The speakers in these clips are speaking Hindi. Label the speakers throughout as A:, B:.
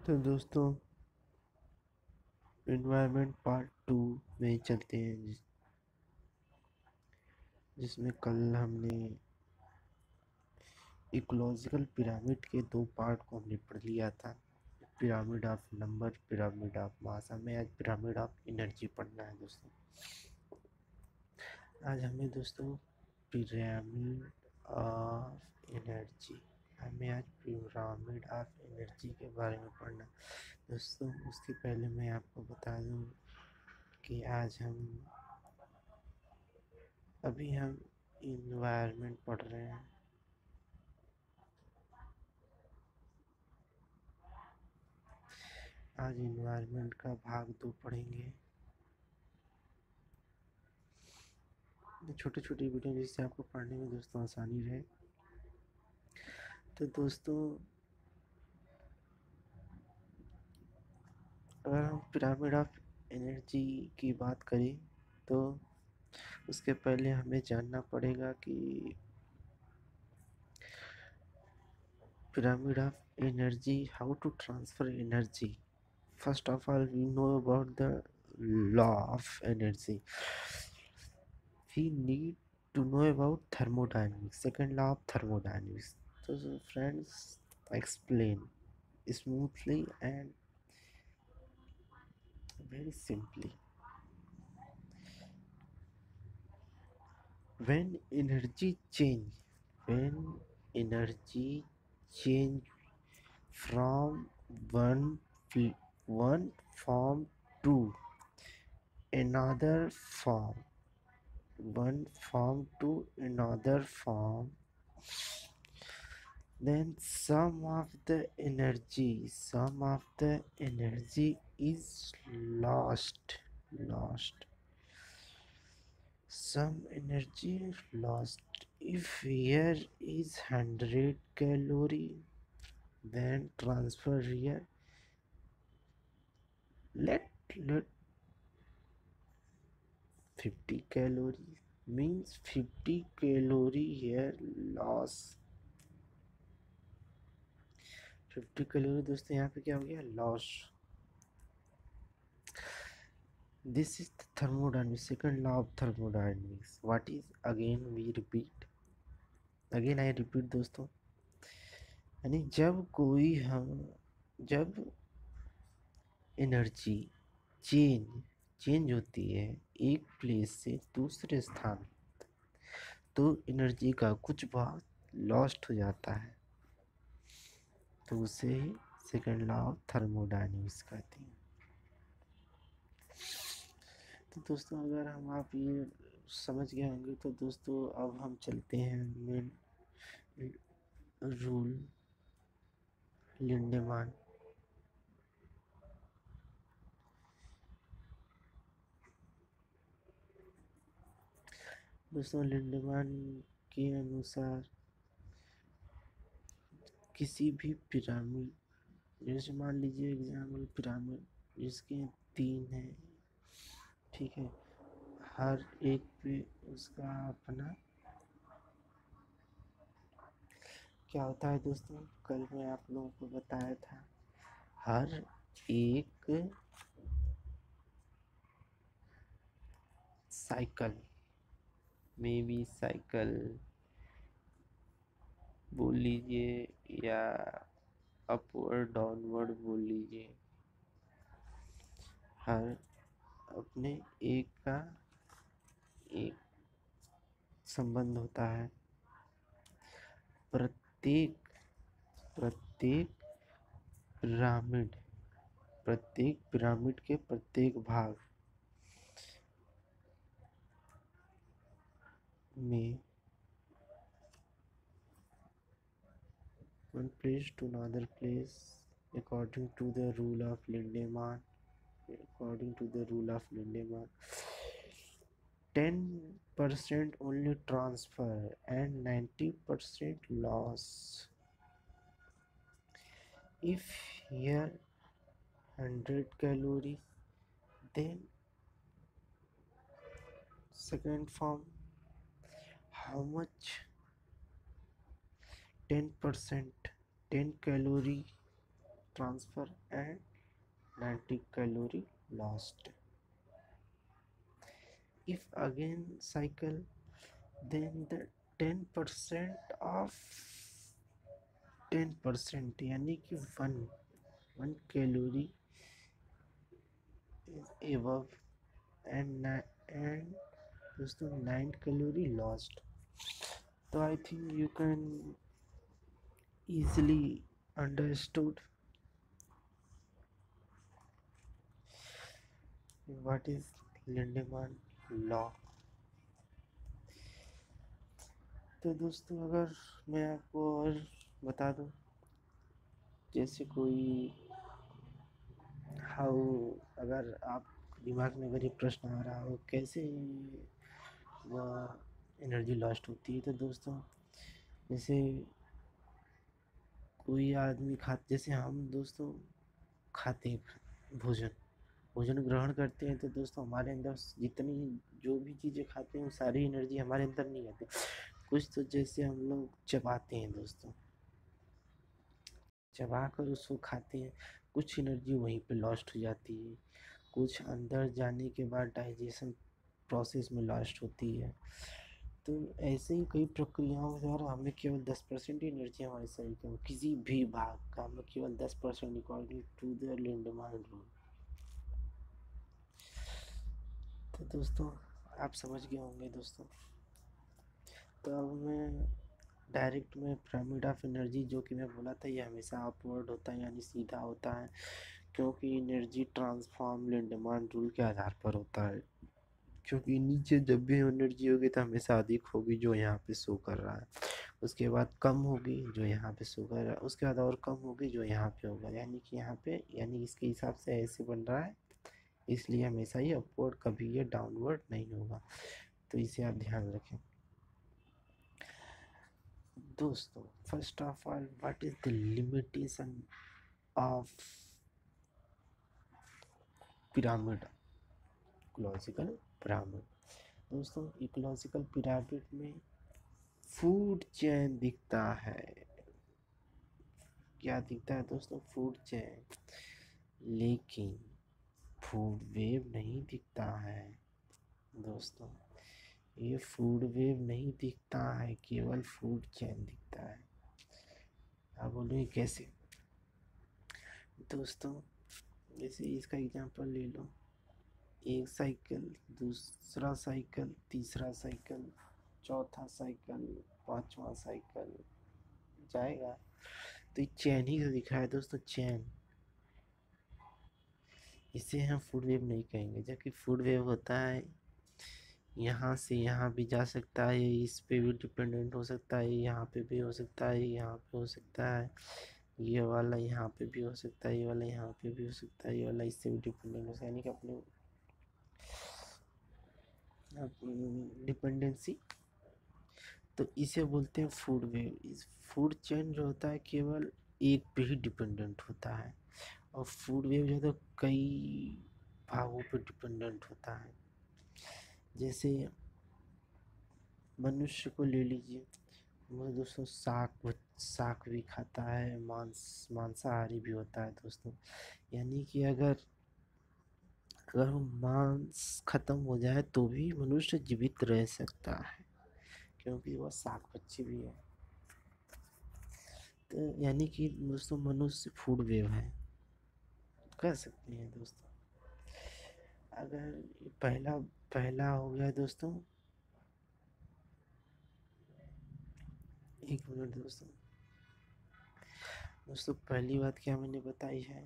A: तो दोस्तों इन्वायरमेंट पार्ट 2 में चलते हैं जिसमें कल हमने इकोलॉजिकल पिरामिड के 2 पार्ट को हमने पढ़ लिया था। Pyramid of number, pyramid of mass. हमें आज पिरामिड ऑफ एनर्जी पढ़ना है दोस्तों। आज हमें दोस्तों पिरामिड ऑफ एनर्जी हमें आज पिरामिड ऑफ एनर्जी के बारे में पढ़ना दोस्तों। उसके पहले मैं आपको बता दूं कि अभी हम इन्वायरमेंट पढ़ रहे हैं। आज इन्वायरमेंट का भाग 2 पढ़ेंगे। छोटी छोटी वीडियो जिससे आपको पढ़ने में दोस्तों आसानी रहे। तो दोस्तों अगर हम पिरामिड ऑफ एनर्जी की बात करें तो उसके पहले हमें जानना पड़ेगा कि pyramid of energy, how to transfer energy. First of all we know about the law of energy. We need to know about thermodynamics, second law of thermodynamics. So friends, explain smoothly and very simply. When energy change, when energy change from one one form to another form, one form to another form, then some of the energy is lost. Some energy is lost. If here is 100 calorie, then transfer here. Let 50 calorie, means 50 calorie here loss. 50 calorie दोस्तों यहाँ पे क्या हो गया, loss. This is thermodynamics, second law of thermodynamics. What is, again we repeat, again I repeat दोस्तों। यानी जब एनर्जी चेंज होती है एक प्लेस से दूसरे स्थान, तो एनर्जी का कुछ भाग लॉस्ट हो जाता है, तो उसे सेकंड लॉ ऑफ थर्मोडायनेमिक्स कहते हैं। तो दोस्तों अगर आप ये समझ गए होंगे तो दोस्तों अब हम चलते हैं मेन रूल, लिंडेमान। दोस्तों लिंडेमान के अनुसार किसी भी पिरामिड, जैसे मान लीजिए एग्जाम्पल पिरामिड जिसके 3 है, ठीक है, हर एक पे उसका अपना क्या होता है दोस्तों, कल मैं आप लोगों को बताया था, हर एक साइकिल में भी साइकिल बोल लीजिए या अपवर्ड डाउनवर्ड बोल लीजिए, हर अपने एक का एक संबंध होता है। प्रत्येक पिरामिड प्रत्येक पिरामिड के प्रत्येक भाग में one place to another place according to the rule of Lindemann. 10% only transfer and 90% loss. If here 100 calories, then second form how much, 10%, 10 calorie transfer and 90 calorie lost. If again cycle, then the 10% of 10% यानी कि 1 calorie is above and दोस्तों 9 calorie lost. So I think you can easily understood what is Lindemann law. तो दोस्तों अगर मैं आपको और बता दूं, जैसे कोई हाउ, अगर आप दिमाग में अगर ये प्रश्न आ रहा हो कैसे वह एनर्जी लॉस्ट होती है, तो दोस्तों जैसे कोई आदमी जैसे हम दोस्तों खाते हैं भोजन भोजन ग्रहण करते हैं, तो दोस्तों हमारे अंदर जितनी जो भी चीज़ें खाते हैं वो सारी एनर्जी हमारे अंदर नहीं आती। कुछ तो जैसे हम लोग चबाते हैं दोस्तों, चबा कर उसको खाते हैं, कुछ एनर्जी वहीं पे लॉस्ट हो जाती है, कुछ अंदर जाने के बाद डाइजेशन प्रोसेस में लॉस्ट होती है। तो ऐसे ही कई प्रक्रियाओं के द्वारा हमें केवल 10% एनर्जी हमारे शरीर के किसी भी भाग का हमें केवल 10% according to the Lindeman rule. तो दोस्तों आप समझ गए होंगे दोस्तों। तो अब मैं डायरेक्ट में पिरामिड ऑफ एनर्जी जो कि मैं बोला था ये हमेशा अपवर्ड होता है यानी सीधा होता है, क्योंकि एनर्जी ट्रांसफॉर्म लिंडमान रूल के आधार पर होता है। क्योंकि नीचे जब भी एनर्जी होगी तो हमेशा अधिक होगी जो यहाँ पे शो कर रहा है, उसके बाद कम होगी जो यहाँ पे शो कर रहा है, उसके बाद और कम होगी जो यहाँ पे होगा, यानी कि यहाँ पे यानी इसके हिसाब से ऐसे बन रहा है, इसलिए हमेशा ये अपवर्ड कभी ये डाउनवर्ड नहीं होगा। तो इसे आप ध्यान रखें दोस्तों। First of all what is the limitation of pyramid, ecological pyramid. दोस्तों इकोलॉजिकल पिरामिड में फूड चेन दिखता है। क्या दिखता है दोस्तों? फूड चेन, लेकिन फूड वेव नहीं दिखता है दोस्तों। ये फूड वेव नहीं दिखता है, केवल फूड चेन दिखता है। आप बोलोगे कैसे? दोस्तों जैसे इसका एग्जांपल ले लो, एक साइकिल, दूसरा साइकिल, तीसरा साइकिल, चौथा साइकिल, पांचवा साइकिल जाएगा, तो ये चैन ही तो दिख रहा है दोस्तों, चैन। इसे हम फूड वेव नहीं कहेंगे, जबकि फूड वेव होता है यहाँ से यहाँ भी जा सकता है, इस पे भी डिपेंडेंट हो सकता है, यहाँ पे भी हो सकता है, यहाँ पे हो सकता है, ये वाला यहाँ पे भी हो सकता है, ये वाला यहाँ पे भी हो सकता है, ये वाला इससे भी डिपेंडेंट हो सकता है, यानी कि अपने डिपेंडेंसी। तो इसे बोलते हैं फूड वेव। इस फूड चेन जो होता है केवल एक पे ही डिपेंडेंट होता है, और फूड वेव जो है तो कई भागों पे डिपेंडेंट होता है। जैसे मनुष्य को ले लीजिए, वो दोस्तों शाक भी खाता है, मांसाहारी भी होता है दोस्तों। यानी कि अगर अगर वो मांस खत्म हो जाए तो भी मनुष्य जीवित रह सकता है, क्योंकि वह शाक भी है। तो यानी कि दोस्तों मनुष्य फूड वेव है, कह सकते हैं दोस्तों। अगर पहला पहला हो गया दोस्तों, एक मिनट दोस्तों। दोस्तों पहली बात क्या मैंने बताई है,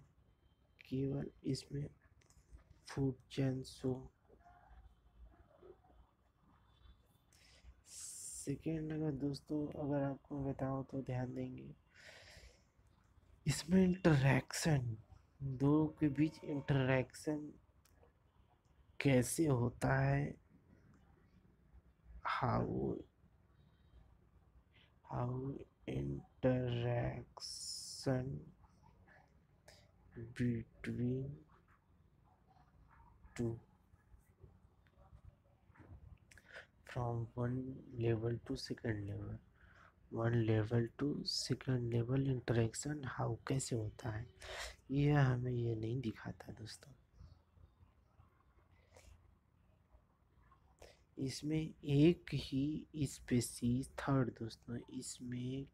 A: केवल इसमें फूड चेन शो। सेकेंड अगर दोस्तों अगर आपको बताऊं तो ध्यान देंगे, इसमें इंटरैक्शन, दो के बीच इंटरैक्शन कैसे होता है, how how interaction between two from one level to second level, one level to second level interaction how कैसे होता है, ये हमें ये नहीं दिखाता दोस्तों। इसमें एक ही स्पीसीज थर्ड दोस्तों, इसमें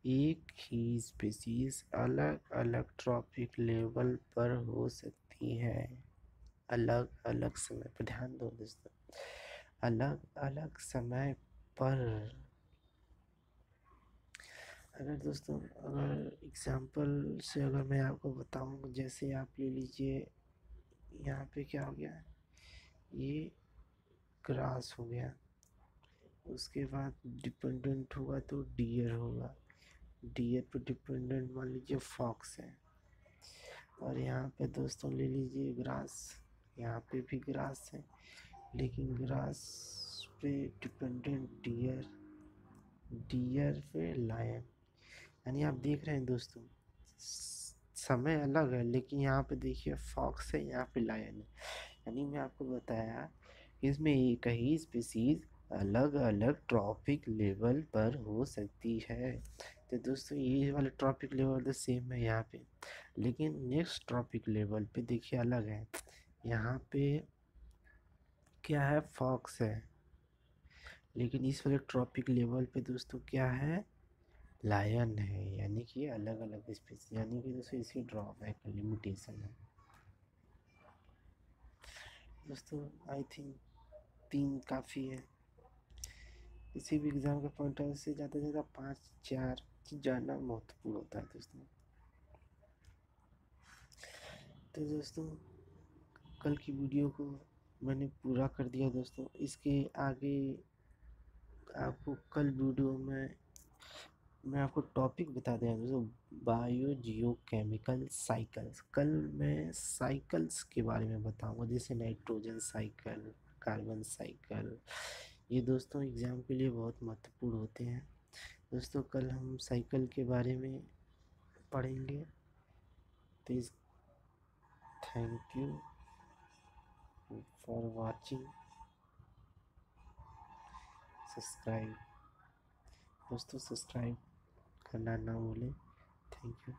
A: एक ही स्पीसीज अलग अलग ट्रॉपिक लेवल पर हो सकती है, अलग अलग समय पर। ध्यान दो दोस्तों, अलग अलग समय पर। अगर दोस्तों, अगर एग्जांपल से अगर मैं आपको बताऊं, जैसे आप ले लीजिए, यहाँ पे क्या हो गया, ये ग्रास हो गया, उसके बाद डिपेंडेंट होगा तो डियर होगा, डियर पे डिपेंडेंट मान लीजिए फॉक्स है, और यहाँ पे दोस्तों ले लीजिए ग्रास, यहाँ पे भी ग्रास है, लेकिन ग्रास पे डिपेंडेंट डियर, डियर पे लायन। यानी आप देख रहे हैं दोस्तों, समय अलग है, लेकिन यहाँ पे देखिए फॉक्स है, यहाँ पे लायन है। यानी मैं आपको बताया, इसमें एक ही स्पीसीज अलग अलग ट्रॉपिक लेवल पर हो सकती है। तो दोस्तों ये वाले ट्रॉपिक लेवल तो सेम है यहाँ पे, लेकिन नेक्स्ट ट्रॉपिक लेवल पे देखिए अलग है। यहाँ पे क्या है, फॉक्स है, लेकिन इस वाले ट्रॉपिक लेवल पे दोस्तों क्या है, लायन है। यानी कि अलग अलग स्पीसीज, यानी कि दोस्तों इसकी ड्रॉबैक लिमिटेशन है दोस्तों। आई थिंक 3 काफ़ी है, किसी भी एग्ज़ाम के पॉइंट ऑफ से ज़्यादा से ज़्यादा 5-4 जानना महत्वपूर्ण होता है दोस्तों। तो दोस्तों कल की वीडियो को मैंने पूरा कर दिया दोस्तों, इसके आगे आपको कल वीडियो में मैं आपको टॉपिक बता दें दोस्तों, बायो जियो केमिकल साइकिल्स। कल मैं साइकिल्स के बारे में बताऊंगा, जैसे नाइट्रोजन साइकिल, कार्बन साइकिल। ये दोस्तों एग्ज़ाम के लिए बहुत महत्वपूर्ण होते हैं दोस्तों। कल हम साइकिल के बारे में पढ़ेंगे। तो इस thank you for watching, subscribe दोस्तों, सब्सक्राइब करना ना भूलें। Thank you.